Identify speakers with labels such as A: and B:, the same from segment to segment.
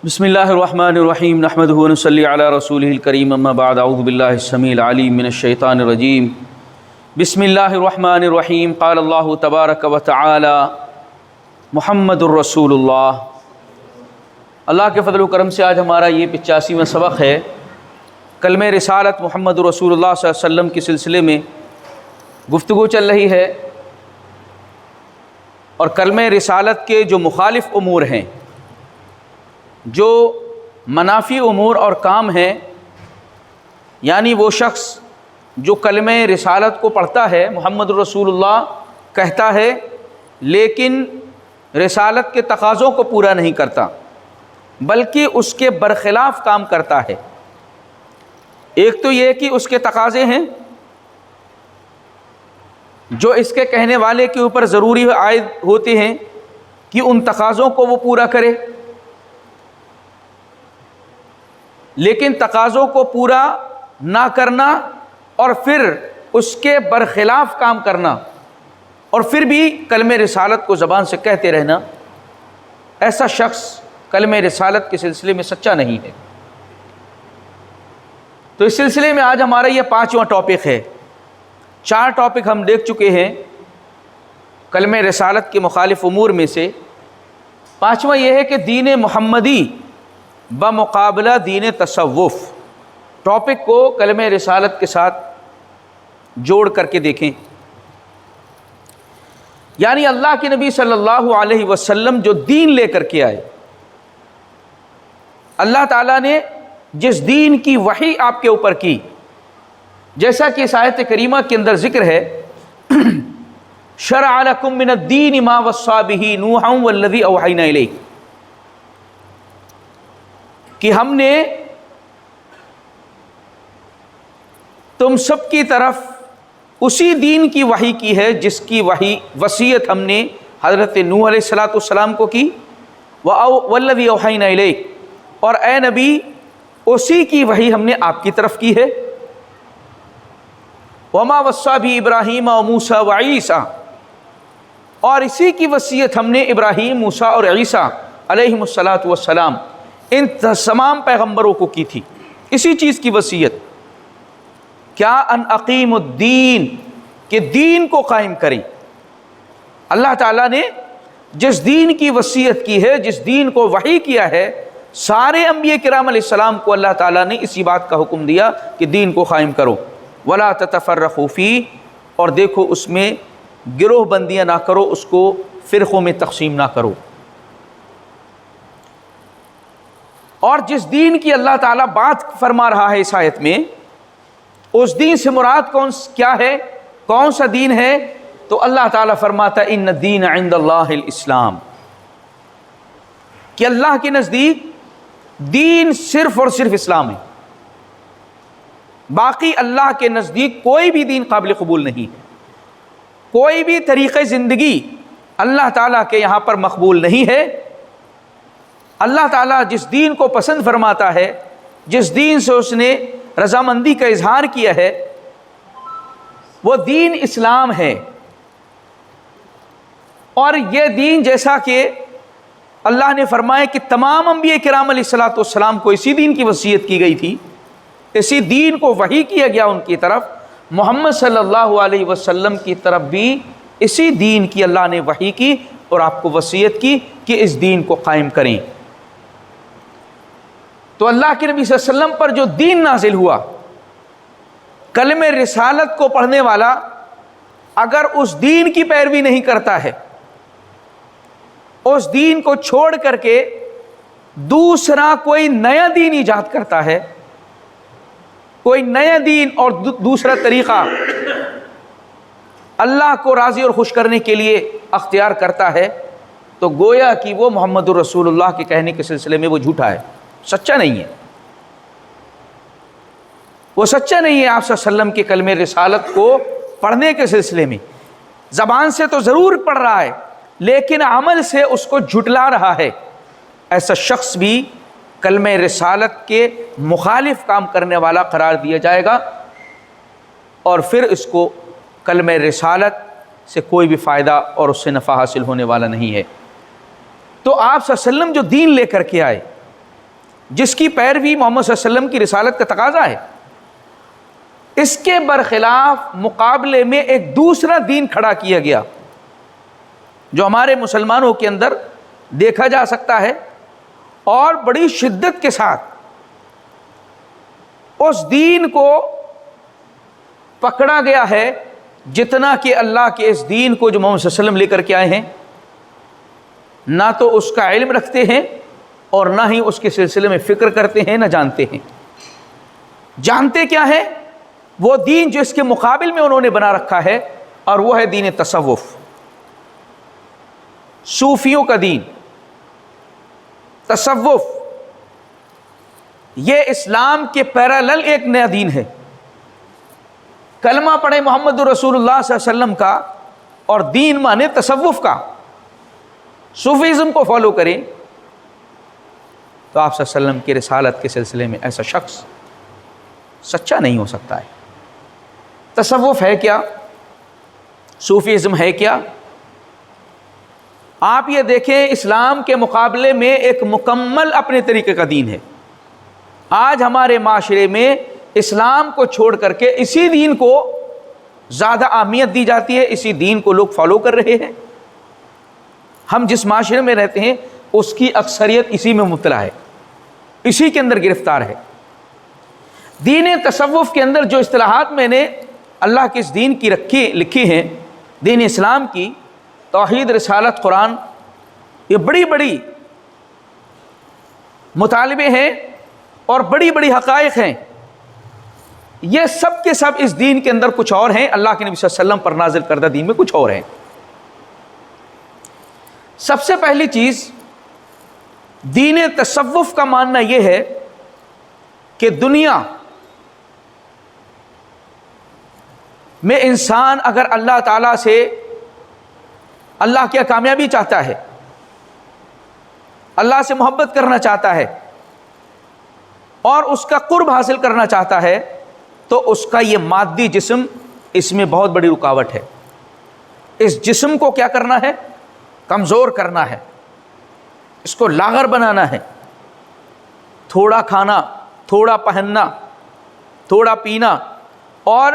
A: بسم اللہ الرحمن الرحیم نحمدہ ونصلی علی رسولہ الکریم اما بعد اعوذ باللہ السمیع العلیم من الشیطان الرجیم بسم اللہ الرحمن الرحیم قال اللہ تبارک و تعالی محمد الرسول اللہ۔ اللہ کے فضل و کرم سے آج ہمارا یہ 85واں سبق ہے۔ کلمہ رسالت محمد رسول اللہ صلی اللہ علیہ وسلم کے سلسلے میں گفتگو چل رہی ہے، اور کلمہ رسالت کے جو مخالف امور ہیں، جو منافی امور اور کام ہیں، یعنی وہ شخص جو کلمہ رسالت کو پڑھتا ہے، محمد رسول اللہ کہتا ہے، لیکن رسالت کے تقاضوں کو پورا نہیں کرتا بلکہ اس کے برخلاف کام کرتا ہے۔ ایک تو یہ کہ اس کے تقاضے ہیں جو اس کے کہنے والے کے اوپر ضروری عائد ہوتے ہیں کہ ان تقاضوں کو وہ پورا کرے، لیکن تقاضوں کو پورا نہ کرنا اور پھر اس کے برخلاف کام کرنا، اور پھر بھی کلمہ رسالت کو زبان سے کہتے رہنا، ایسا شخص کلمہ رسالت کے سلسلے میں سچا نہیں ہے۔ تو اس سلسلے میں آج ہمارا یہ 5واں ٹاپک ہے۔ 4 ٹاپک ہم دیکھ چکے ہیں کلمہ رسالت کے مخالف امور میں سے۔ 5واں یہ ہے کہ دین محمدی بمقابلہ دین تصوف۔ ٹاپک کو کلمہ رسالت کے ساتھ جوڑ کر کے دیکھیں، یعنی اللہ کے نبی صلی اللہ علیہ وسلم جو دین لے کر کے آئے، اللہ تعالیٰ نے جس دین کی وحی آپ کے اوپر کی، جیسا کہ اس آیت کریمہ کے اندر ذکر ہے، شرع لکم من الدین ما وصی بہ نوحا والذی اوحینا الیک، کہ ہم نے تم سب کی طرف اسی دین کی وحی کی ہے جس کی وصیت ہم نے حضرت نوح علیہ السلام کو کی، والذی اوحینا الیک، اور اے نبی اسی کی وحی ہم نے آپ کی طرف کی ہے، وما وصی بہ ابراہیم و موسیٰ و عیسیٰ، اور اسی کی وصیت ہم نے ابراہیم، موسیٰ اور عیسیٰ علیہم السلام ان تمام پیغمبروں کو کی تھی۔ اسی چیز کی وصیت کیا؟ ان اقیم الدین، کہ دین کو قائم کریں۔ اللہ تعالیٰ نے جس دین کی وصیت کی ہے، جس دین کو وحی کیا ہے، سارے انبیاء کرام علیہ السلام کو اللہ تعالیٰ نے اسی بات کا حکم دیا کہ دین کو قائم کرو۔ ولا تتفرقوا فیہ، اور دیکھو اس میں گروہ بندیاں نہ کرو، اس کو فرقوں میں تقسیم نہ کرو۔ اور جس دین کی اللہ تعالیٰ بات فرما رہا ہے اس آیت میں، اس دین سے مراد کیا ہے؟ کون سا دین ہے؟ تو اللہ تعالیٰ فرماتا ہے ان الدین عند اللہ الاسلام، کہ اللہ کے نزدیک دین صرف اور صرف اسلام ہے، باقی اللہ کے نزدیک کوئی بھی دین قابل قبول نہیں ہے، کوئی بھی طریقہ زندگی اللہ تعالیٰ کے یہاں پر مقبول نہیں ہے۔ اللہ تعالیٰ جس دین کو پسند فرماتا ہے، جس دین سے اس نے رضامندی کا اظہار کیا ہے، وہ دین اسلام ہے۔ اور یہ دین جیسا کہ اللہ نے فرمایا کہ تمام انبیاء کرام علیہ السلام کو اسی دین کی وصیت کی گئی تھی، اسی دین کو وحی کیا گیا ان کی طرف، محمد صلی اللہ علیہ وسلم کی طرف بھی اسی دین کی اللہ نے وحی کی اور آپ کو وصیت کی کہ اس دین کو قائم کریں۔ تو اللہ کے نبی صلی اللہ علیہ وسلم پر جو دین نازل ہوا، کلمہ رسالت کو پڑھنے والا اگر اس دین کی پیروی نہیں کرتا ہے، اس دین کو چھوڑ کر کے دوسرا کوئی نیا دین ایجاد کرتا ہے، کوئی نیا دین اور دوسرا طریقہ اللہ کو راضی اور خوش کرنے کے لیے اختیار کرتا ہے، تو گویا کہ وہ محمد الرسول اللہ کے کہنے کے سلسلے میں وہ جھوٹا ہے، سچا نہیں ہے، وہ سچا نہیں ہے۔ آپ صلی اللہ علیہ وسلم کے کلمہ رسالت کو پڑھنے کے سلسلے میں زبان سے تو ضرور پڑھ رہا ہے، لیکن عمل سے اس کو جھٹلا رہا ہے۔ ایسا شخص بھی کلمہ رسالت کے مخالف کام کرنے والا قرار دیا جائے گا، اور پھر اس کو کلمہ رسالت سے کوئی بھی فائدہ اور اس سے نفع حاصل ہونے والا نہیں ہے۔ تو آپ صلی اللہ علیہ وسلم جو دین لے کر کے آئے، جس کی پیروی محمد صلی اللہ علیہ وسلم کی رسالت کا تقاضا ہے، اس کے برخلاف مقابلے میں ایک دوسرا دین کھڑا کیا گیا جو ہمارے مسلمانوں کے اندر دیکھا جا سکتا ہے، اور بڑی شدت کے ساتھ اس دین کو پکڑا گیا ہے، جتنا کہ اللہ کے اس دین کو جو محمد صلی اللہ علیہ وسلم لے کر کے آئے ہیں نہ تو اس کا علم رکھتے ہیں اور نہ ہی اس کے سلسلے میں فکر کرتے ہیں، نہ جانتے ہیں۔ جانتے کیا ہے؟ وہ دین جو اس کے مقابل میں انہوں نے بنا رکھا ہے، اور وہ ہے دین تصوف، صوفیوں کا دین۔ تصوف یہ اسلام کے پیرالل ایک نیا دین ہے۔ کلمہ پڑھے محمد رسول اللہ صلی اللہ علیہ وسلم کا اور دین مانے تصوف کا، صوفیزم کو فالو کریں، تو آپ صلی اللہ علیہ وسلم کی رسالت کے سلسلے میں ایسا شخص سچا نہیں ہو سکتا ہے۔ تصوف ہے کیا؟ صوفیزم ہے کیا؟ آپ یہ دیکھیں، اسلام کے مقابلے میں ایک مکمل اپنے طریقے کا دین ہے۔ آج ہمارے معاشرے میں اسلام کو چھوڑ کر کے اسی دین کو زیادہ اہمیت دی جاتی ہے، اسی دین کو لوگ فالو کر رہے ہیں۔ ہم جس معاشرے میں رہتے ہیں اس کی اکثریت اسی میں مبتلا ہے، اسی کے اندر گرفتار ہے۔ دین تصوف کے اندر جو اصطلاحات میں نے اللہ کے اس دین کی لکھی ہیں، دین اسلام کی، توحید، رسالت، قرآن، یہ بڑی بڑی مطالبے ہیں اور بڑی بڑی حقائق ہیں۔ یہ سب کے سب اس دین کے اندر کچھ اور ہیں، اللہ کے نبی صلی اللہ علیہ وسلم پر نازل کردہ دین میں کچھ اور ہیں۔ سب سے پہلی چیز، دین تصوف کا ماننا یہ ہے کہ دنیا میں انسان اگر اللہ تعالیٰ سے اللہ کیا کامیابی چاہتا ہے، اللہ سے محبت کرنا چاہتا ہے اور اس کا قرب حاصل کرنا چاہتا ہے، تو اس کا یہ مادی جسم اس میں بہت بڑی رکاوٹ ہے۔ اس جسم کو کیا کرنا ہے؟ کمزور کرنا ہے، اس کو لاغر بنانا ہے۔ تھوڑا کھانا، تھوڑا پہننا، تھوڑا پینا، اور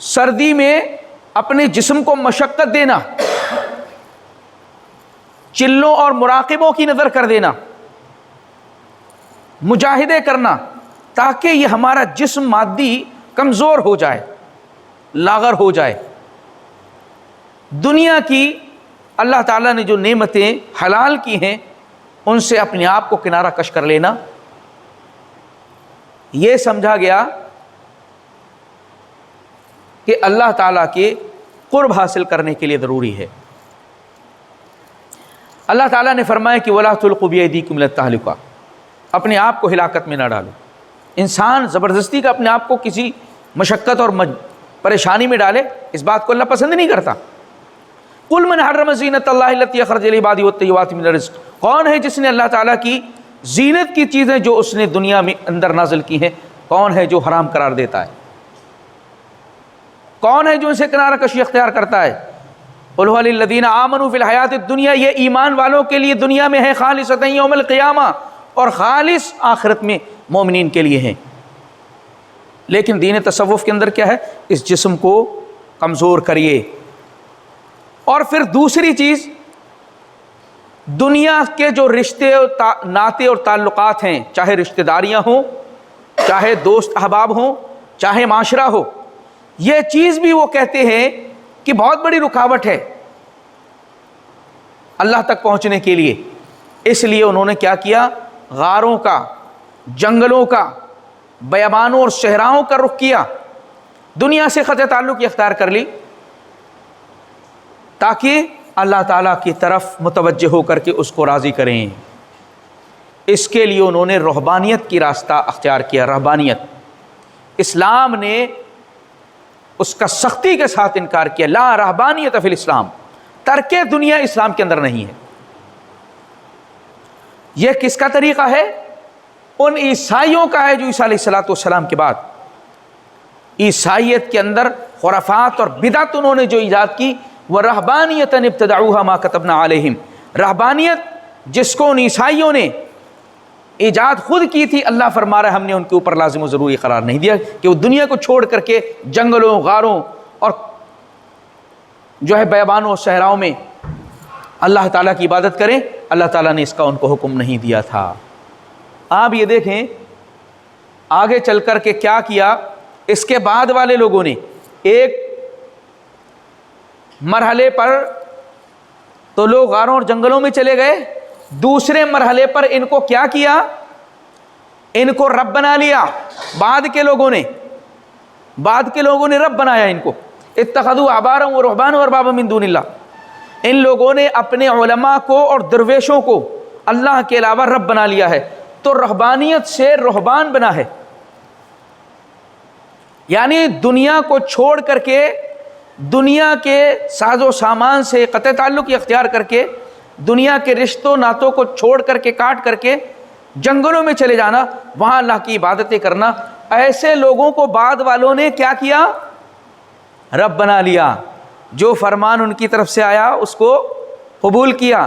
A: سردی میں اپنے جسم کو مشقت دینا، چلوں اور مراقبوں کی نظر کر دینا، مجاہدے کرنا، تاکہ یہ ہمارا جسم مادی کمزور ہو جائے، لاغر ہو جائے۔ دنیا کی اللہ تعالیٰ نے جو نعمتیں حلال کی ہیں ان سے اپنے آپ کو کنارہ کش کر لینا، یہ سمجھا گیا کہ اللہ تعالیٰ کے قرب حاصل کرنے کے لیے ضروری ہے۔ اللہ تعالیٰ نے فرمایا کہ وَلَا تُلْقُوا بِأَيْدِيكُمْ إِلَى التَّهْلُكَةِ، اپنے آپ کو ہلاکت میں نہ ڈالو۔ انسان زبردستی کا اپنے آپ کو کسی مشقت اور پریشانی میں ڈالے، اس بات کو اللہ پسند نہیں کرتا۔ قُلْ مَنْ حَرَّمَ زِينَةَ اللَّهِ الَّتِي أَخْرَجَ لِعِبَادِهِ وَالطَّيِّبَاتِ مِنَ الرِّزْقِ، کون ہے جس نے اللہ تعالیٰ کی زینت کی چیزیں جو اس نے دنیا میں اندر نازل کی ہیں، کون ہے جو حرام قرار دیتا ہے؟ کون ہے جو اسے کنارہ کشی اختیار کرتا ہے؟ قُلْ هُوَ لِلَّذِينَ آمَنُوا فِي الْحَيَاةِ الدُّنْيَا، یہ ایمان والوں کے لیے دنیا میں ہے، خالصۃ یوم القیامہ، اور خالص آخرت میں مومنین کے لیے ہیں۔ لیکن دین تصوف کے اندر کیا ہے؟ اس جسم کو کمزور کریے۔ اور پھر دوسری چیز، دنیا کے جو رشتے ناطے اور تعلقات ہیں، چاہے رشتہ داریاں ہوں، چاہے دوست احباب ہوں، چاہے معاشرہ ہو، یہ چیز بھی وہ کہتے ہیں کہ بہت بڑی رکاوٹ ہے اللہ تک پہنچنے کے لیے۔ اس لیے انہوں نے کیا کیا؟ غاروں کا، جنگلوں کا، بیابانوں اور صحراؤں کا رخ کیا، دنیا سے قطع تعلق اختیار کر لی، تاکہ اللہ تعالیٰ کی طرف متوجہ ہو کر کے اس کو راضی کریں۔ اس کے لیے انہوں نے رہبانیت کی راستہ اختیار کیا۔ رہبانیت، اسلام نے اس کا سختی کے ساتھ انکار کیا، لا رہبانیت فی الاسلام، ترک دنیا اسلام کے اندر نہیں ہے۔ یہ کس کا طریقہ ہے؟ ان عیسائیوں کا ہے جو عیسیٰ علیہ السلام کے بعد عیسائیت کے اندر خرافات اور بدعت انہوں نے جو ایجاد کی، وہ رہبانیت ابتدعوها ما كتبنا علیہم، رہبانیت جس کو ان عیسائیوں نے ایجاد خود کی تھی، اللہ فرما رہا ہے ہم نے ان کے اوپر لازم و ضروری قرار نہیں دیا کہ وہ دنیا کو چھوڑ کر کے جنگلوں، غاروں اور جو ہے بیابانوں اور صحراؤں میں اللہ تعالیٰ کی عبادت کریں۔ اللہ تعالیٰ نے اس کا ان کو حکم نہیں دیا تھا۔ آپ یہ دیکھیں آگے چل کر کے کیا کیا۔ اس کے بعد والے لوگوں نے ایک مرحلے پر تو لوگ غاروں اور جنگلوں میں چلے گئے، دوسرے مرحلے پر ان کو کیا کیا، ان کو رب بنا لیا۔ بعد کے لوگوں نے رب بنایا ان کو۔ اتخذوا احبارهم ورهبانهم اربابا من دون اللہ، ان لوگوں نے اپنے علماء کو اور درویشوں کو اللہ کے علاوہ رب بنا لیا ہے۔ تو رہبانیت سے رہبان بنا ہے، یعنی دنیا کو چھوڑ کر کے، دنیا کے ساز و سامان سے قطع تعلق اختیار کر کے، دنیا کے رشتوں ناتوں کو چھوڑ کر کے، کاٹ کر کے جنگلوں میں چلے جانا، وہاں اللہ کی عبادتیں کرنا۔ ایسے لوگوں کو بعد والوں نے کیا کیا، رب بنا لیا۔ جو فرمان ان کی طرف سے آیا اس کو قبول کیا،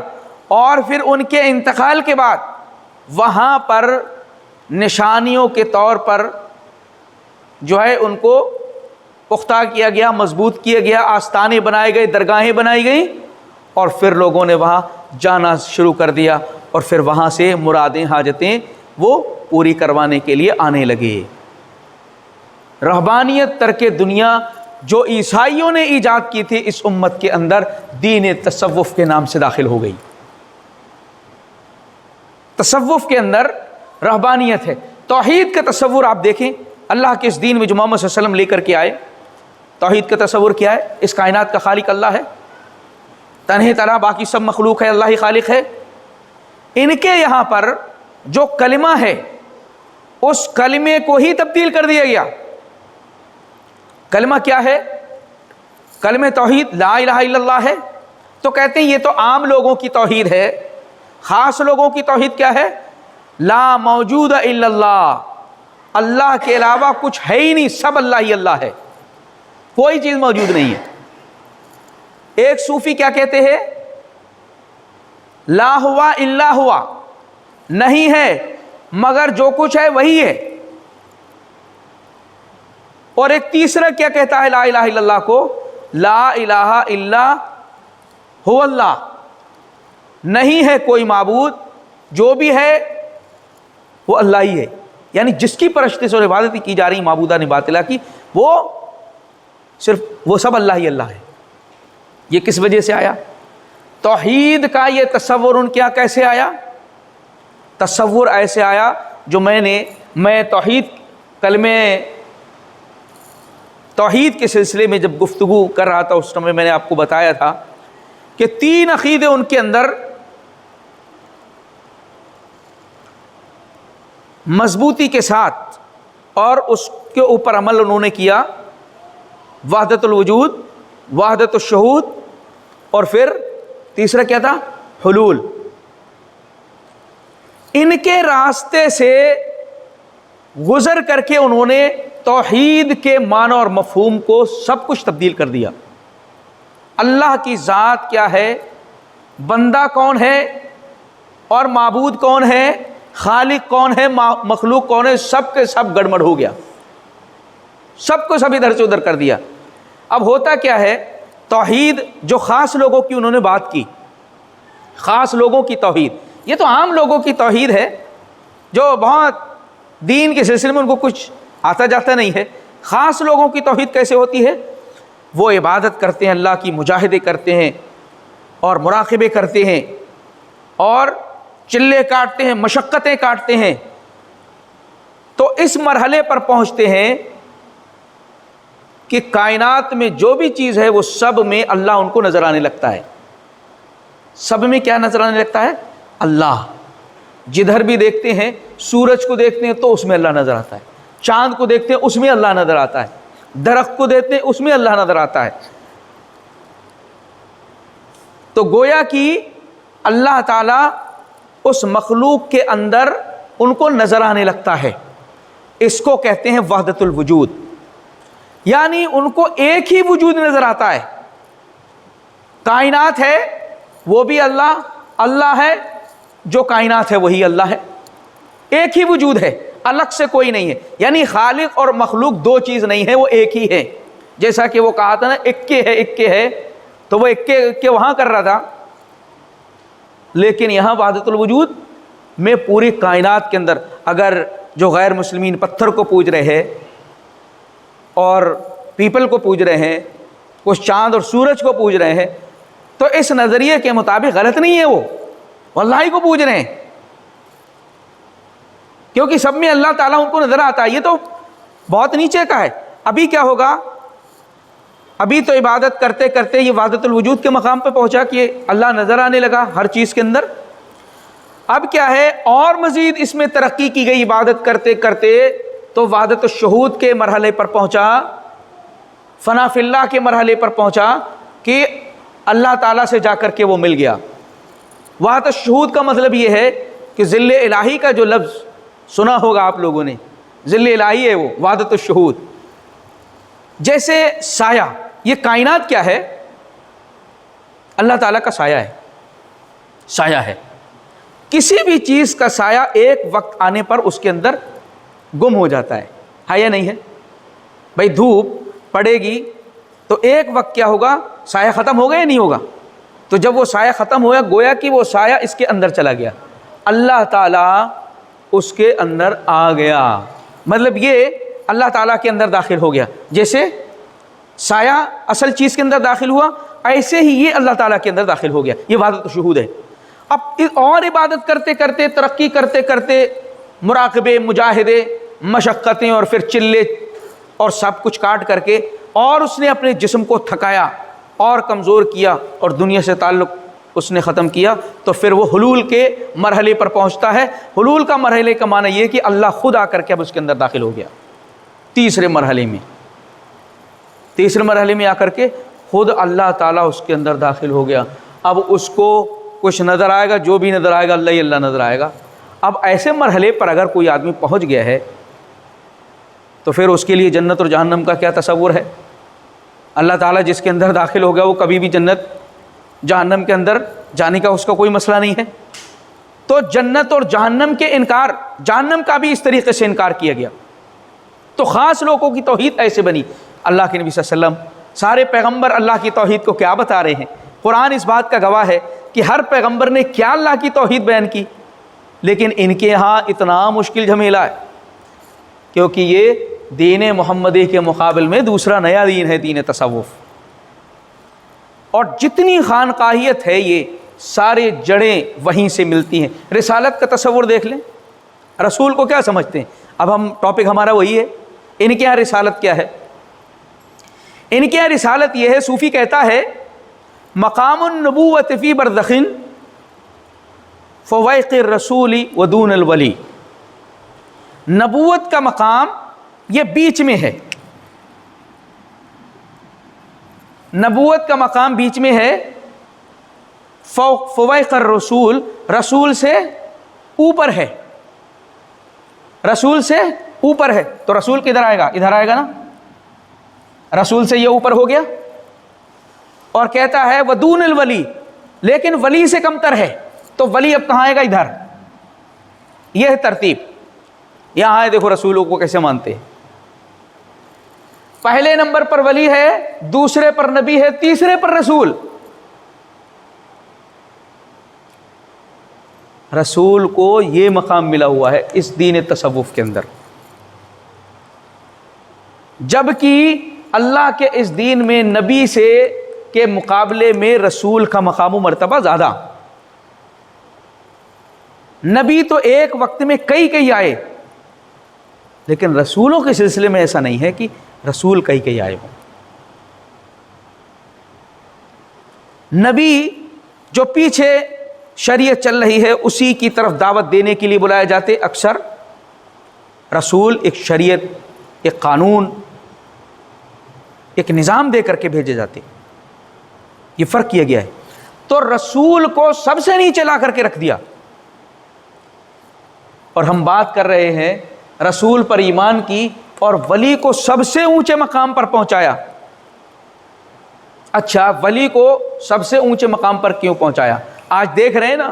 A: اور پھر ان کے انتقال کے بعد وہاں پر نشانیوں کے طور پر جو ہے ان کو پختہ کیا گیا، مضبوط کیا گیا، آستانے بنائے گئے، درگاہیں بنائی گئیں، اور پھر لوگوں نے وہاں جانا شروع کر دیا، اور پھر وہاں سے مرادیں، حاجتیں وہ پوری کروانے کے لیے آنے لگے۔ رہبانیت ترک دنیا جو عیسائیوں نے ایجاد کی تھی اس امت کے اندر، دین تصوف کے نام سے داخل ہو گئی۔ تصوف کے اندر رہبانیت ہے۔ توحید کا تصور آپ دیکھیں، اللہ کے اس دین میں جو محمد صلی اللہ علیہ وسلم لے کر کے آئے، توحید کا تصور کیا ہے؟ اس کائنات کا خالق اللہ ہے، تنہا تنہا، باقی سب مخلوق ہے، اللہ ہی خالق ہے۔ ان کے یہاں پر جو کلمہ ہے اس کلمے کو ہی تبدیل کر دیا گیا۔ کلمہ کیا ہے؟ کلمہ توحید لا الہ الا اللہ ہے۔ تو کہتے ہیں یہ تو عام لوگوں کی توحید ہے، خاص لوگوں کی توحید کیا ہے؟ لا موجود الا اللہ، اللہ کے علاوہ کچھ ہے ہی نہیں، سب اللہ ہی اللہ ہے، کوئی چیز موجود نہیں ہے۔ ایک صوفی کیا کہتے ہیں؟ لا ہوا الا ہوا، نہیں ہے مگر جو کچھ ہے وہی ہے۔ اور ایک تیسرا کیا کہتا ہے لا الہ الا اللہ کو؟ لا الہ الا هو اللہ، نہیں ہے کوئی معبود، جو بھی ہے وہ اللہ ہی ہے، یعنی جس کی پرستش اور عبادت کی جا رہی معبودان باطلہ کی، وہ صرف وہ سب اللہ ہی اللہ ہے۔ یہ کس وجہ سے آیا؟ توحید کا یہ تصور ان کیا کیسے آیا؟ تصور ایسے آیا جو میں توحید کے سلسلے میں جب گفتگو کر رہا تھا اس سمے میں نے آپ کو بتایا تھا کہ 3 عقیدے ان کے اندر مضبوطی کے ساتھ اور اس کے اوپر عمل انہوں نے کیا، وحدت الوجود، وحدت الشہود، اور پھر تیسرا کیا تھا؟ حلول۔ ان کے راستے سے گزر کر کے انہوں نے توحید کے معنی اور مفہوم کو سب کچھ تبدیل کر دیا۔ اللہ کی ذات کیا ہے، بندہ کون ہے، اور معبود کون ہے، خالق کون ہے، مخلوق کون ہے، سب کے سب گڑبڑ ہو گیا، سب کو سب ادھر سے ادھر کر دیا۔ اب ہوتا کیا ہے، توحید جو خاص لوگوں کی انہوں نے بات کی، خاص لوگوں کی توحید، یہ تو عام لوگوں کی توحید ہے جو بہت دین کے سلسلے میں ان کو کچھ آتا جاتا نہیں ہے۔ خاص لوگوں کی توحید کیسے ہوتی ہے؟ وہ عبادت کرتے ہیں، اللہ کی مجاہدے کرتے ہیں اور مراقبے کرتے ہیں اور چلے کاٹتے ہیں، مشقتیں کاٹتے ہیں، تو اس مرحلے پر پہنچتے ہیں کہ کائنات میں جو بھی چیز ہے وہ سب میں اللہ ان کو نظر آنے لگتا ہے۔ سب میں کیا نظر آنے لگتا ہے؟ اللہ۔ جدھر بھی دیکھتے ہیں، سورج کو دیکھتے ہیں تو اس میں اللہ نظر آتا ہے، چاند کو دیکھتے ہیں اس میں اللہ نظر آتا ہے، درخت کو دیکھتے ہیں اس میں اللہ نظر آتا ہے۔ تو گویا کہ اللہ تعالیٰ اس مخلوق کے اندر ان کو نظر آنے لگتا ہے۔ اس کو کہتے ہیں وحدت الوجود، یعنی ان کو ایک ہی وجود نظر آتا ہے۔ کائنات ہے وہ بھی اللہ ہے، جو کائنات ہے وہی اللہ ہے، ایک ہی وجود ہے، الگ سے کوئی نہیں ہے، یعنی خالق اور مخلوق دو چیز نہیں ہے، وہ ایک ہی ہے۔ جیسا کہ وہ کہا تھا نا اکے ہے اکے ہے، تو وہ اکے وہاں کر رہا تھا، لیکن یہاں وحدت الوجود میں پوری کائنات کے اندر اگر جو غیر مسلمین پتھر کو پوج رہے ہیں اور پیپل کو پوج رہے ہیں، کچھ چاند اور سورج کو پوج رہے ہیں، تو اس نظریے کے مطابق غلط نہیں ہے، وہ اللہ کو پوج رہے ہیں، کیونکہ سب میں اللہ تعالیٰ ان کو نظر آتا ہے۔ یہ تو بہت نیچے کا ہے۔ ابھی کیا ہوگا، ابھی تو عبادت کرتے کرتے یہ وحدت الوجود کے مقام پہ پہنچا کہ اللہ نظر آنے لگا ہر چیز کے اندر۔ اب کیا ہے، اور مزید اس میں ترقی کی گئی عبادت کرتے کرتے، تو وحدت الشہود کے مرحلے پر پہنچا، فنا فی اللہ کے مرحلے پر پہنچا کہ اللہ تعالیٰ سے جا کر کے وہ مل گیا۔ وحدت الشہود کا مطلب یہ ہے کہ ذل الہی کا جو لفظ سنا ہوگا آپ لوگوں نے، ذل الہی ہے وہ وحدت الشہود۔ جیسے سایہ، یہ کائنات کیا ہے، اللہ تعالیٰ کا سایہ ہے، سایہ ہے۔ کسی بھی چیز کا سایہ ایک وقت آنے پر اس کے اندر گم ہو جاتا ہے یا نہیں ہے؟ بھائی دھوپ پڑے گی تو ایک وقت کیا ہوگا، سایہ ختم ہوگا یا نہیں ہوگا؟ تو جب وہ سایہ ختم ہوا، گویا کہ وہ سایہ اس کے اندر چلا گیا، اللہ تعالیٰ اس کے اندر آ گیا، مطلب یہ اللہ تعالیٰ کے اندر داخل ہو گیا۔ جیسے سایہ اصل چیز کے اندر داخل ہوا، ایسے ہی یہ اللہ تعالیٰ کے اندر داخل ہو گیا، یہ وحدت الشہود ہے۔ اب اور عبادت کرتے کرتے، ترقی کرتے کرتے، مراقبے، مجاہدے، مشقتیں اور پھر چلے اور سب کچھ کاٹ کر کے، اور اس نے اپنے جسم کو تھکایا اور کمزور کیا اور دنیا سے تعلق اس نے ختم کیا، تو پھر وہ حلول کے مرحلے پر پہنچتا ہے۔ حلول کا مرحلے کا معنی یہ کہ اللہ خود آ کر کے اب اس کے اندر داخل ہو گیا، تیسرے مرحلے میں آ کر کے خود اللہ تعالیٰ اس کے اندر داخل ہو گیا۔ اب اس کو کچھ نظر آئے گا، جو بھی نظر آئے گا اللہ ہی اللہ نظر آئے گا۔ اب ایسے مرحلے پر اگر کوئی آدمی پہنچ گیا ہے تو پھر اس کے لیے جنت اور جہنم کا کیا تصور ہے؟ اللہ تعالیٰ جس کے اندر داخل ہو گیا وہ کبھی بھی جنت جہنم کے اندر جانے کا اس کا کوئی مسئلہ نہیں ہے۔ تو جنت اور جہنم کے انکار، جہنم کا بھی اس طریقے سے انکار کیا گیا۔ تو خاص لوگوں کی توحید ایسے بنی۔ اللہ کے نبی صلی اللہ علیہ وسلم، سارے پیغمبر اللہ کی توحید کو کیا بتا رہے ہیں؟ قرآن اس بات کا گواہ ہے کہ ہر پیغمبر نے کیا اللہ کی توحید بیان کی، لیکن ان کے ہاں اتنا مشکل جھمیلہ ہے کیونکہ یہ دین محمدی کے مقابل میں دوسرا نیا دین ہے، دین تصوف۔ اور جتنی خانقاہیت ہے یہ سارے جڑیں وہیں سے ملتی ہیں۔ رسالت کا تصور دیکھ لیں، رسول کو کیا سمجھتے ہیں؟ اب ہم ٹاپک ہمارا وہی ہے، ان کے یہاں رسالت کیا ہے؟ ان کے یہاں رسالت یہ ہے، صوفی کہتا ہے مقام النبوت فی برزخ فویق الرسول ودون الولی۔ نبوت کا مقام یہ بیچ میں ہے، نبوت کا مقام بیچ میں ہے، فویق الرسول، رسول سے اوپر ہے، رسول سے اوپر ہے۔ تو رسول کدھر آئے گا؟ ادھر آئے گا نا، رسول سے یہ اوپر ہو گیا۔ اور کہتا ہے ودون الولی، لیکن ولی سے کمتر ہے، تو ولی اب کہاں آئے گا؟ ادھر۔ یہ ہے ترتیب۔ یہاں ہے، دیکھو رسولوں کو کیسے مانتے ہیں۔ پہلے نمبر پر ولی ہے، دوسرے پر نبی ہے، تیسرے پر رسول۔ رسول کو یہ مقام ملا ہوا ہے اس دین تصوف کے اندر، جبکہ اللہ کے اس دین میں نبی سے کے مقابلے میں رسول کا مقام و مرتبہ زیادہ۔ نبی تو ایک وقت میں کئی آئے، لیکن رسولوں کے سلسلے میں ایسا نہیں ہے کہ رسول کئی آئے ہوں۔ نبی جو پیچھے شریعت چل رہی ہے اسی کی طرف دعوت دینے کے لیے بلائے جاتے، اکثر رسول ایک شریعت، ایک قانون، ایک نظام دے کر کے بھیجے جاتے۔ یہ فرق کیا گیا ہے۔ تو رسول کو سب سے نیچے لا کر کے رکھ دیا، اور ہم بات کر رہے ہیں رسول پر ایمان کی اور ولی کو سب سے اونچے مقام پر پہنچایا۔ اچھا، ولی کو سب سے اونچے مقام پر کیوں پہنچایا؟ آج دیکھ رہے ہیں نا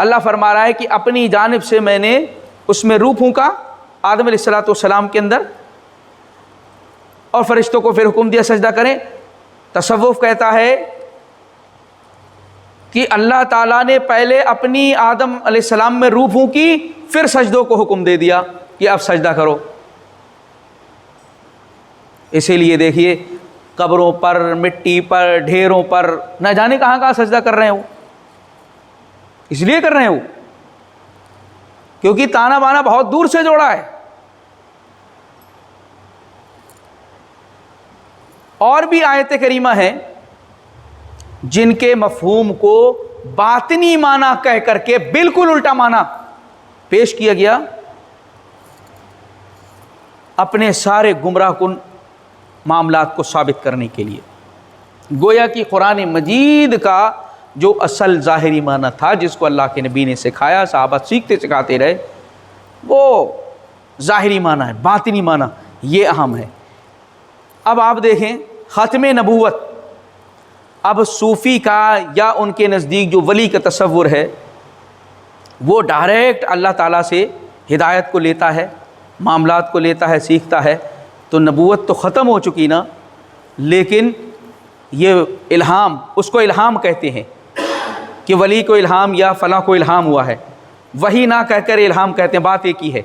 A: اللہ فرما رہا ہے کہ اپنی جانب سے میں نے اس میں روح پھونکا آدم علیہ السلام کے اندر، اور فرشتوں کو پھر حکم دیا سجدہ کریں۔ تصوف کہتا ہے کہ اللہ تعالیٰ نے پہلے اپنی آدم علیہ السلام میں روح پھونکی، پھر سجدوں کو حکم دے دیا کہ اب سجدہ کرو۔ اسی لیے دیکھیے قبروں پر، مٹی پر، ڈھیروں پر نہ جانے کہاں کہاں سجدہ کر رہے ہیں وہ، اس لیے کر رہے ہیں وہ کیونکہ تانا بانا بہت دور سے جوڑا ہے۔ اور بھی آیت کریمہ ہیں جن کے مفہوم کو باطنی معنی کہہ کر کے بالکل الٹا معنی پیش کیا گیا اپنے سارے گمراہ کن معاملات کو ثابت کرنے کے لیے۔ گویا کہ قرآن مجید کا جو اصل ظاہری معنی تھا جس کو اللہ کے نبی نے سکھایا، صحابہ سیکھتے سکھاتے رہے، وہ ظاہری معنی ہے، باطنی معنی یہ اہم ہے۔ اب آپ دیکھیں ختم نبوت، اب صوفی کا یا ان کے نزدیک جو ولی کا تصور ہے وہ ڈائریکٹ اللہ تعالیٰ سے ہدایت کو لیتا ہے، معاملات کو لیتا ہے، سیکھتا ہے، تو نبوت تو ختم ہو چکی نا، لیکن یہ الہام، اس کو الہام کہتے ہیں کہ ولی کو الہام یا فلاں کو الہام ہوا ہے، وہی نہ کہہ کر الہام کہتے ہیں، بات ایک ہی ہے۔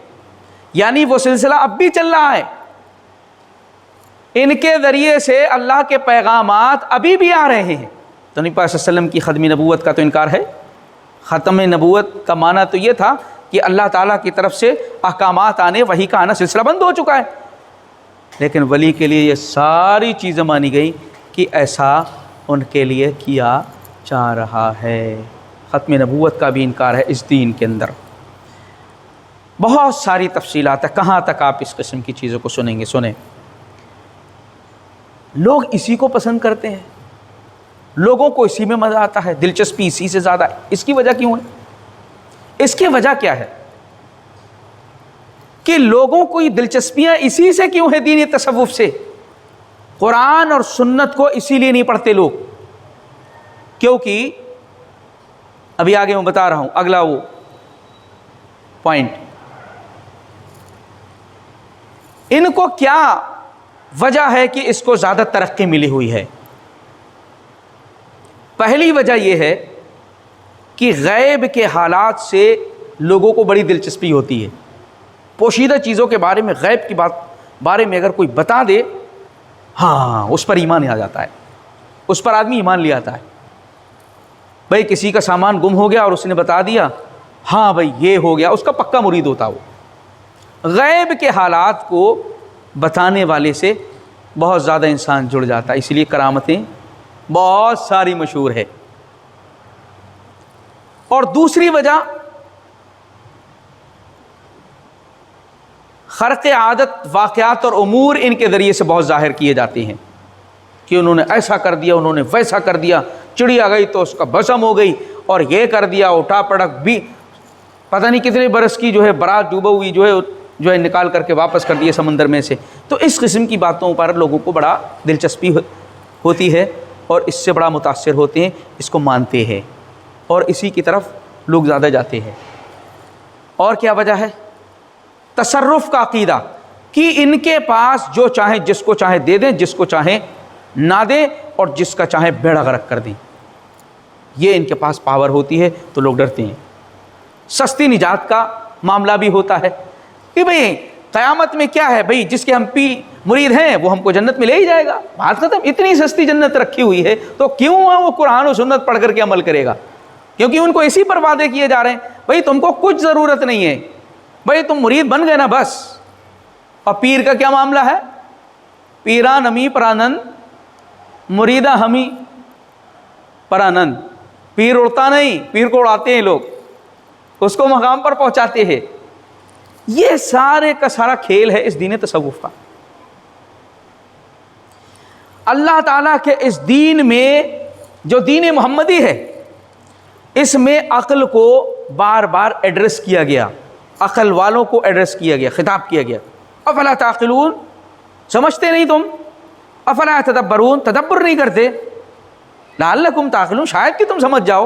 A: یعنی وہ سلسلہ اب بھی چل رہا ہے، ان کے ذریعے سے اللہ کے پیغامات ابھی بھی آ رہے ہیں۔ تو نبی پاک صلی اللہ علیہ وسلم کی ختم نبوت کا تو انکار ہے۔ ختم نبوت کا معنی تو یہ تھا کہ اللہ تعالیٰ کی طرف سے احکامات آنے، وحی کا آنا، سلسلہ بند ہو چکا ہے، لیکن ولی کے لیے یہ ساری چیزیں مانی گئی کہ ایسا ان کے لیے کیا جا رہا ہے۔ ختم نبوت کا بھی انکار ہے اس دین کے اندر۔ بہت ساری تفصیلات ہیں، کہاں تک آپ اس قسم کی چیزوں کو سنیں گے؟ سنیں، لوگ اسی کو پسند کرتے ہیں، لوگوں کو اسی میں مزہ آتا ہے، دلچسپی اسی سے زیادہ ہے۔ اس کی وجہ کیوں ہے؟ اس کی وجہ کیا ہے کہ لوگوں کو یہ دلچسپیاں اسی سے کیوں ہیں؟ دینی تصوف سے۔ قرآن اور سنت کو اسی لیے نہیں پڑھتے لوگ کیونکہ ابھی آگے میں بتا رہا ہوں اگلا وہ پوائنٹ، ان کو کیا وجہ ہے کہ اس کو زیادہ ترقی ملی ہوئی ہے؟ پہلی وجہ یہ ہے کہ غیب کے حالات سے لوگوں کو بڑی دلچسپی ہوتی ہے۔ پوشیدہ چیزوں کے بارے میں، غیب کی بارے میں اگر کوئی بتا دے، ہاں اس پر ایمان آ جاتا ہے، اس پر آدمی ایمان لے آتا ہے۔ بھئی کسی کا سامان گم ہو گیا اور اس نے بتا دیا، ہاں بھئی یہ ہو گیا، اس کا پکا مرید ہوتا وہ۔ غیب کے حالات کو بتانے والے سے بہت زیادہ انسان جڑ جاتا ہے، اس لیے کرامتیں بہت ساری مشہور ہے۔ اور دوسری وجہ خرق عادت واقعات اور امور ان کے ذریعے سے بہت ظاہر کیے جاتے ہیں کہ انہوں نے ایسا کر دیا، انہوں نے ویسا کر دیا، چڑیا گئی تو اس کا بھسم ہو گئی، اور یہ کر دیا، اٹھا پڑک بھی پتہ نہیں کتنے برس کی جو ہے برات ڈوبا ہوئی جو ہے نکال کر کے واپس کر دیے سمندر میں سے۔ تو اس قسم کی باتوں پر لوگوں کو بڑا دلچسپی ہوتی ہے اور اس سے بڑا متاثر ہوتے ہیں، اس کو مانتے ہیں اور اسی کی طرف لوگ زیادہ جاتے ہیں۔ اور کیا وجہ ہے؟ تصرف کا عقیدہ کہ ان کے پاس جو چاہیں جس کو چاہیں دے دیں، جس کو چاہیں نہ دیں، اور جس کا چاہیں بیڑا غرق کر دیں، یہ ان کے پاس پاور ہوتی ہے تو لوگ ڈرتے ہیں۔ سستی نجات کا معاملہ بھی ہوتا ہے کہ بھئی قیامت میں کیا ہے، بھئی جس کے ہم مرید ہیں وہ ہم کو جنت میں لے ہی جائے گا، بات ختم۔ اتنی سستی جنت رکھی ہوئی ہے تو کیوں وہ قرآن و سنت پڑھ کر کے عمل کرے گا؟ کیونکہ ان کو اسی پر وعدے کیے جا رہے ہیں، بھئی تم کو کچھ ضرورت نہیں ہے، بھئی تم مرید بن گئے نا بس۔ اور پیر کا کیا معاملہ ہے؟ پیران امی پرانند، مریدہ ہمی پرانند۔ پیر اڑتا نہیں، پیر کو اڑاتے ہیں لوگ، اس کو مقام پر پہنچاتے ہیں۔ یہ سارے کا سارا کھیل ہے اس دین تصوف کا۔ اللہ تعالیٰ کے اس دین میں جو دین محمدی ہے، اس میں عقل کو بار بار ایڈریس کیا گیا، عقل والوں کو ایڈریس کیا گیا، خطاب کیا گیا۔ افلا تعقلون، سمجھتے نہیں تم؟ افلا تدبرون، تدبر نہیں کرتے؟ لعلکم تعقلون، شاید کہ تم سمجھ جاؤ۔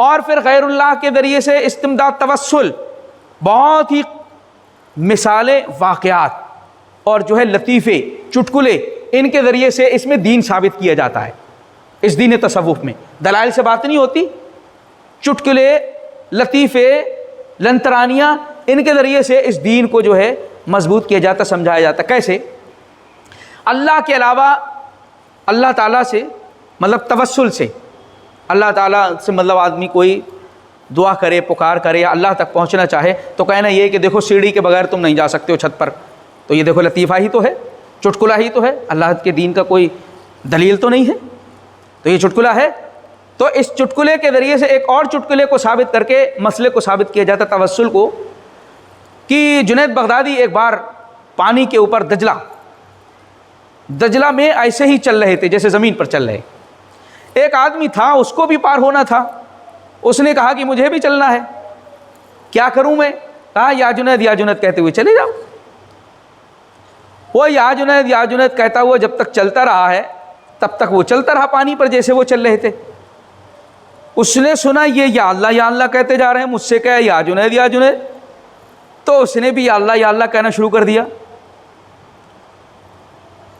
A: اور پھر غیر اللہ کے ذریعے سے استمداد توسل، بہت ہی مثالیں، واقعات اور جو ہے لطیفے، چٹکلے، ان کے ذریعے سے اس میں دین ثابت کیا جاتا ہے۔ اس دین تصوف میں دلائل سے بات نہیں ہوتی، چٹکلے، لطیفے، لنترانیاں، ان کے ذریعے سے اس دین کو جو ہے مضبوط کیا جاتا، سمجھایا جاتا۔ کیسے؟ اللہ کے علاوہ اللہ تعالیٰ سے مطلب توسل سے، اللہ تعالیٰ سے مطلب آدمی کوئی دعا کرے، پکار کرے یا اللہ تک پہنچنا چاہے تو کہنا یہ کہ دیکھو سیڑھی کے بغیر تم نہیں جا سکتے ہو چھت پر، تو یہ دیکھو لطیفہ ہی تو ہے، چٹکلا ہی تو ہے، اللہ کے دین کا کوئی دلیل تو نہیں ہے، تو یہ چٹکلا ہے۔ تو اس چٹکلے کے ذریعے سے ایک اور چٹکلے کو ثابت کر کے مسئلے کو ثابت کیا جاتا توسل کو، کہ جنید بغدادی ایک بار پانی کے اوپر دجلہ میں ایسے ہی چل رہے تھے جیسے زمین پر چل رہے، ایک آدمی تھا اس کو بھی پار ہونا تھا، اس نے کہا کہ مجھے بھی چلنا ہے، کیا کروں میں؟ کہا یا جنید کہتے ہوئے چلے جاؤ۔ وہ یا جنید کہتا ہوا جب تک چلتا رہا ہے تب تک وہ چلتا رہا پانی پر جیسے وہ چل رہے تھے۔ اس نے سنا یہ یا اللہ کہتے جا رہے ہیں، مجھ سے کہا یا جنید، تو اس نے بھی یا اللہ کہنا شروع کر دیا۔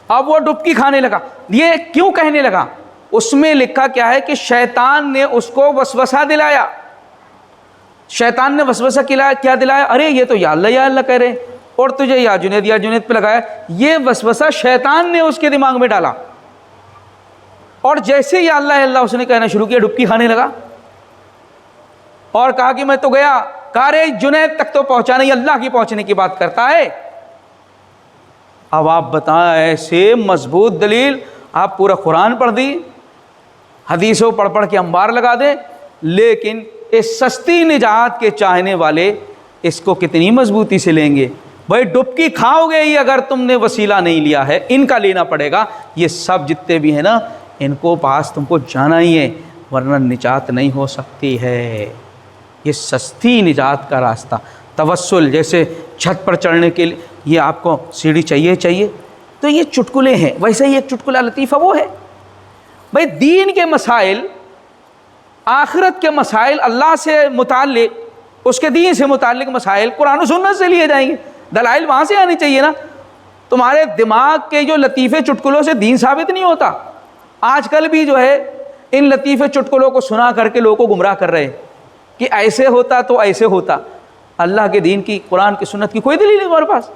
A: اب وہ ڈبکی کھانے لگا۔ یہ کیوں کہنے لگا؟ اس میں لکھا کیا ہے کہ شیطان نے اس کو وسوسہ دلایا، شیطان نے وسوسہ کیا دلایا، ارے یہ تو یا اللہ کہہ رہے ہیں اور تجھے یا جنید پہ لگایا۔ یہ وسوسہ شیطان نے اس کے دماغ میں ڈالا، اور جیسے یا اللہ اس نے کہنا شروع کیا، ڈبکی کھانے لگا اور کہا کہ میں تو گیا، کہا رے جنید تک تو پہنچا نہیں، اللہ کی پہنچنے کی بات کرتا ہے۔ اب آپ بتائیں، ایسے مضبوط دلیل، آپ پورا قرآن پڑھ دی، حدیثوں پڑھ کے انبار لگا دیں، لیکن اس سستی نجات کے چاہنے والے اس کو کتنی مضبوطی سے لیں گے؟ بھائی ڈبکی کھاؤ گے ہی اگر تم نے وسیلہ نہیں لیا ہے، ان کا لینا پڑے گا۔ یہ سب جتنے بھی ہیں نا، ان کو پاس تم کو جانا ہی ہے، ورنہ نجات نہیں ہو سکتی ہے۔ یہ سستی نجات کا راستہ، توسل، جیسے چھت پر چڑھنے کے لیے یہ آپ کو سیڑھی چاہیے، تو یہ چٹکلے ہیں۔ ویسے ہی ایک چٹکلا لطیفہ وہ ہے، بھائی دین کے مسائل، آخرت کے مسائل، اللہ سے متعلق، اس کے دین سے متعلق مسائل قرآن و سنت سے لیے جائیں گے، دلائل وہاں سے آنی چاہیے نا۔ تمہارے دماغ کے جو لطیفے چٹکلوں سے دین ثابت نہیں ہوتا۔ آج کل بھی جو ہے ان لطیفے چٹکلوں کو سنا کر کے لوگوں کو گمراہ کر رہے ہیں کہ ایسے ہوتا تو ایسے ہوتا۔ اللہ کے دین کی، قرآن کی، سنت کی کوئی دلیل نہیں ہمارے پاس،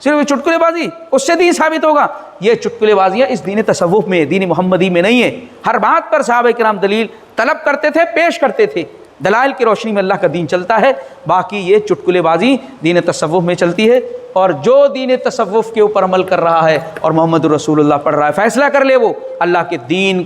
A: صرف چٹکلے بازی، اس سے دین ثابت ہوگا۔ یہ چٹکلے بازیاں اس دین تصوف میں، دین محمدی میں نہیں ہے۔ ہر بات پر صحابہ کرام دلیل طلب کرتے تھے، پیش کرتے تھے، دلائل کی روشنی میں اللہ کا دین چلتا ہے۔ باقی یہ چٹکلے بازی دین تصوف میں چلتی ہے، اور جو دین تصوف کے اوپر عمل کر رہا ہے اور محمد رسول اللہ پڑھ رہا ہے، فیصلہ کر لے وہ اللہ کے دین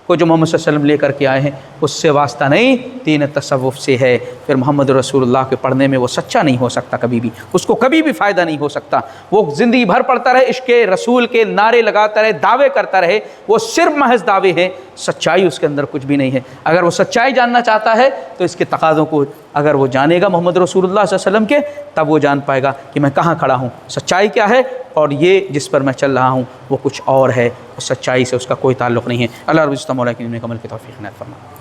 A: کو جو محمد صلی اللہ علیہ وسلم لے کر کے آئے ہیں اس سے واسطہ نہیں، دین تصوف سے ہے۔ پھر محمد رسول اللہ کے پڑھنے میں وہ سچا نہیں ہو سکتا، کبھی بھی اس کو کبھی بھی فائدہ نہیں ہو سکتا۔ وہ زندگی بھر پڑھتا رہے، عشق رسول کے نعرے لگاتا رہے، دعوے کرتا رہے، وہ صرف محض دعوے ہیں، سچائی اس کے اندر کچھ بھی نہیں ہے۔ اگر وہ سچائی جاننا چاہتا ہے تو اس کے تقاضوں کو اگر وہ جانے گا محمد رسول اللہ صلی اللہ علیہ وسلم کے، تب وہ جان پائے گا کہ میں کہاں کھڑا ہوں، سچائی کیا ہے، اور یہ جس پر میں چل رہا ہوں وہ کچھ اور ہے، سچائی سے اس کا کوئی تعلق نہیں ہے۔ اللہ رب العزت مولا کی نعمت عمل کی توفیق عنایت فرمائے۔